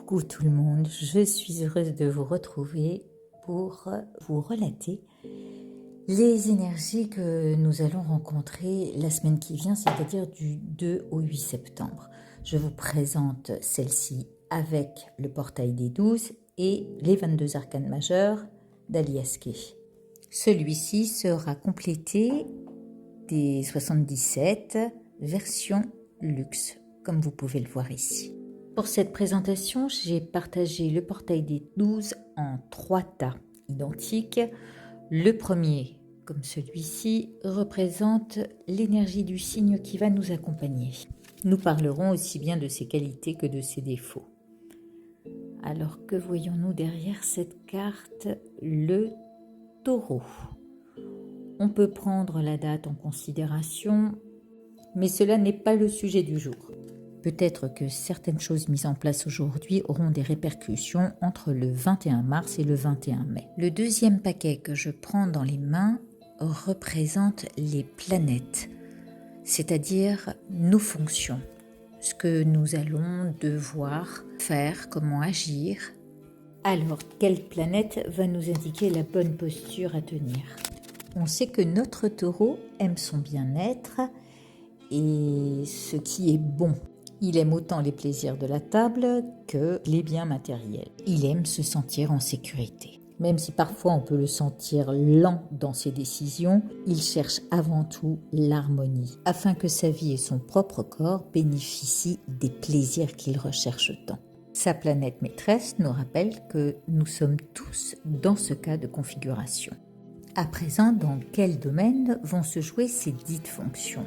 Coucou tout le monde, je suis heureuse de vous retrouver pour vous relater les énergies que nous allons rencontrer la semaine qui vient, c'est-à-dire du 2 au 8 septembre. Je vous présente celle-ci avec le portail des 12 et les 22 arcanes majeures d'Aliaské. Celui-ci sera complété des 77 versions luxe, comme vous pouvez le voir ici. Pour cette présentation, j'ai partagé le portail des 12 en 3 tas identiques. Le premier, comme celui-ci, représente l'énergie du signe qui va nous accompagner. Nous parlerons aussi bien de ses qualités que de ses défauts. Alors que voyons-nous derrière cette carte? Le taureau. On peut prendre la date en considération, mais cela n'est pas le sujet du jour. Peut-être que certaines choses mises en place aujourd'hui auront des répercussions entre le 21 mars et le 21 mai. Le deuxième paquet que je prends dans les mains représente les planètes, c'est-à-dire nos fonctions, ce que nous allons devoir faire, comment agir. Alors, quelle planète va nous indiquer la bonne posture à tenir? On sait que notre taureau aime son bien-être et ce qui est bon. Il aime autant les plaisirs de la table que les biens matériels. Il aime se sentir en sécurité. Même si parfois on peut le sentir lent dans ses décisions, il cherche avant tout l'harmonie, afin que sa vie et son propre corps bénéficient des plaisirs qu'il recherche tant. Sa planète maîtresse nous rappelle que nous sommes tous dans ce cas de configuration. À présent, dans quel domaine vont se jouer ces dites fonctions?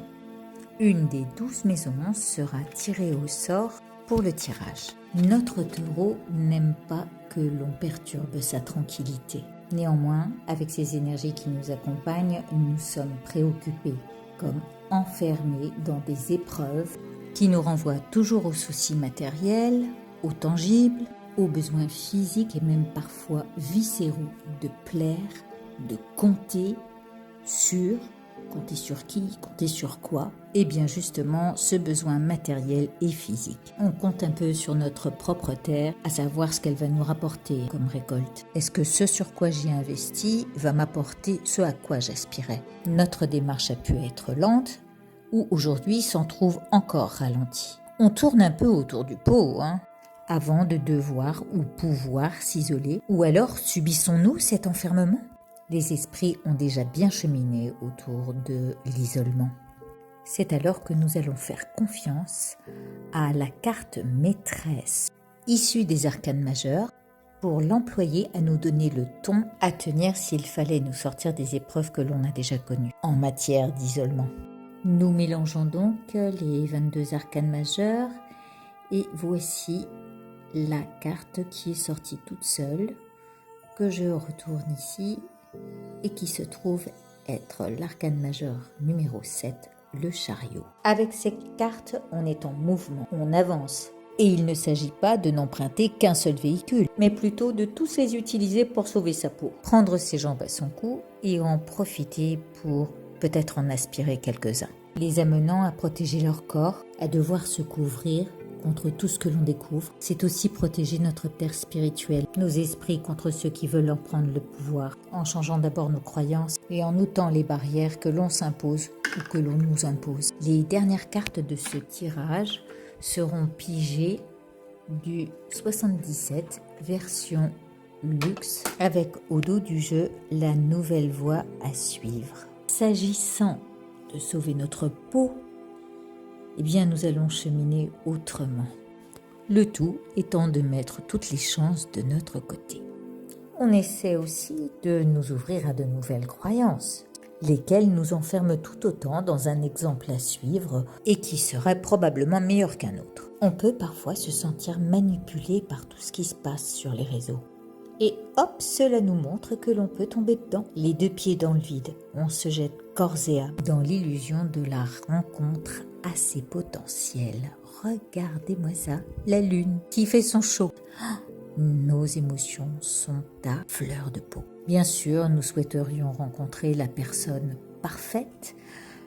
Une des 12 maisons sera tirée au sort pour le tirage. Notre taureau n'aime pas que l'on perturbe sa tranquillité. Néanmoins, avec ces énergies qui nous accompagnent, nous sommes préoccupés, comme enfermés dans des épreuves qui nous renvoient toujours aux soucis matériels, aux tangibles, aux besoins physiques et même parfois viscéraux de plaire, de compter sur qui, compter sur quoi? Eh bien justement, ce besoin matériel et physique. On compte un peu sur notre propre terre, à savoir ce qu'elle va nous rapporter comme récolte. Est-ce que ce sur quoi j'ai investi va m'apporter ce à quoi j'aspirais? Notre démarche a pu être lente, ou aujourd'hui s'en trouve encore ralentie. On tourne un peu autour du pot, avant de devoir ou pouvoir s'isoler, ou alors subissons-nous cet enfermement? Les esprits ont déjà bien cheminé autour de l'isolement. C'est alors que nous allons faire confiance à la carte maîtresse, issue des arcanes majeures, pour l'employer à nous donner le ton à tenir s'il fallait nous sortir des épreuves que l'on a déjà connues en matière d'isolement. Nous mélangeons donc les 22 arcanes majeures et voici la carte qui est sortie toute seule, que je retourne ici et qui se trouve être l'arcane majeur numéro 7, le chariot. Avec cette carte, on est en mouvement, on avance. Et il ne s'agit pas de n'emprunter qu'un seul véhicule, mais plutôt de tous les utiliser pour sauver sa peau. Prendre ses jambes à son cou et en profiter pour peut-être en aspirer quelques-uns. Les amenant à protéger leur corps, à devoir se couvrir contre tout ce que l'on découvre, c'est aussi protéger notre terre spirituelle, nos esprits contre ceux qui veulent en prendre le pouvoir, en changeant d'abord nos croyances et en ôtant les barrières que l'on s'impose ou que l'on nous impose. Les dernières cartes de ce tirage seront pigées du 77 version luxe, avec au dos du jeu la nouvelle voie à suivre. S'agissant de sauver notre peau, eh bien nous allons cheminer autrement. Le tout étant de mettre toutes les chances de notre côté. On essaie aussi de nous ouvrir à de nouvelles croyances, lesquelles nous enferment tout autant dans un exemple à suivre et qui serait probablement meilleur qu'un autre. On peut parfois se sentir manipulé par tout ce qui se passe sur les réseaux. Et hop, cela nous montre que l'on peut tomber dedans. Les deux pieds dans le vide, on se jette corps et âme dans l'illusion de la rencontre assez potentielle. Regardez-moi ça, la lune qui fait son show. Nos émotions sont à fleur de peau. Bien sûr, nous souhaiterions rencontrer la personne parfaite,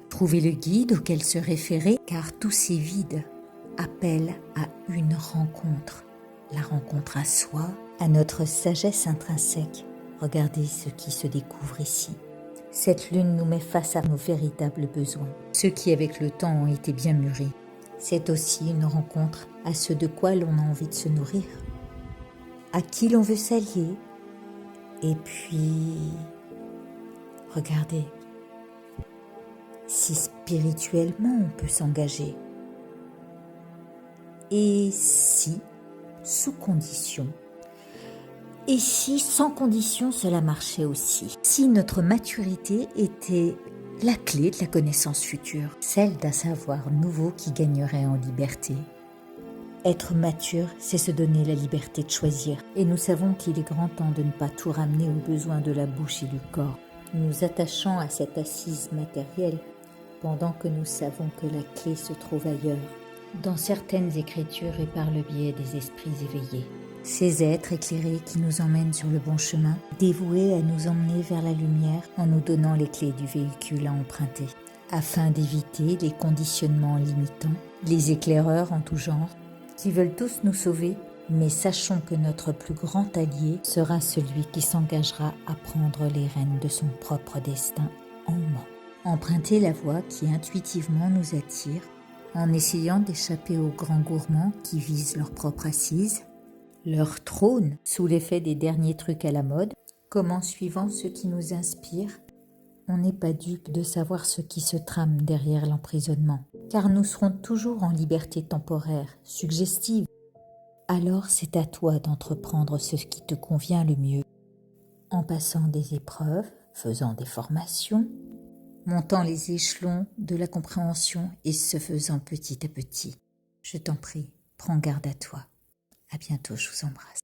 trouver le guide auquel se référer, car tous ces vides appellent à une rencontre. la rencontre à soi, à notre sagesse intrinsèque. Regardez ce qui se découvre ici. Cette lune nous met face à nos véritables besoins, ceux qui avec le temps ont été bien mûris. C'est aussi une rencontre à ce de quoi l'on a envie de se nourrir, à qui l'on veut s'allier. Et puis, regardez, si spirituellement on peut s'engager, et si, sous condition, et si sans condition cela marchait aussi, si notre maturité était la clé de la connaissance future, celle d'un savoir nouveau qui gagnerait en liberté. Être mature, c'est se donner la liberté de choisir. Et nous savons qu'il est grand temps de ne pas tout ramener aux besoins de la bouche et du corps, nous attachant à cette assise matérielle, pendant que nous savons que la clé se trouve ailleurs, dans certaines écritures et par le biais des esprits éveillés. Ces êtres éclairés qui nous emmènent sur le bon chemin, dévoués à nous emmener vers la lumière en nous donnant les clés du véhicule à emprunter, afin d'éviter les conditionnements limitants, les éclaireurs en tout genre, qui veulent tous nous sauver, mais sachons que notre plus grand allié sera celui qui s'engagera à prendre les rênes de son propre destin en main. Emprunter la voie qui intuitivement nous attire, en essayant d'échapper aux grands gourmands qui visent leur propre assise, leur trône sous l'effet des derniers trucs à la mode, comme en suivant ceux qui nous inspirent, on n'est pas dupe de savoir ce qui se trame derrière l'emprisonnement, car nous serons toujours en liberté temporaire, suggestive. Alors c'est à toi d'entreprendre ce qui te convient le mieux, en passant des épreuves, faisant des formations, montant les échelons de la compréhension et se faisant petit à petit. Je t'en prie, prends garde à toi. À bientôt, je vous embrasse.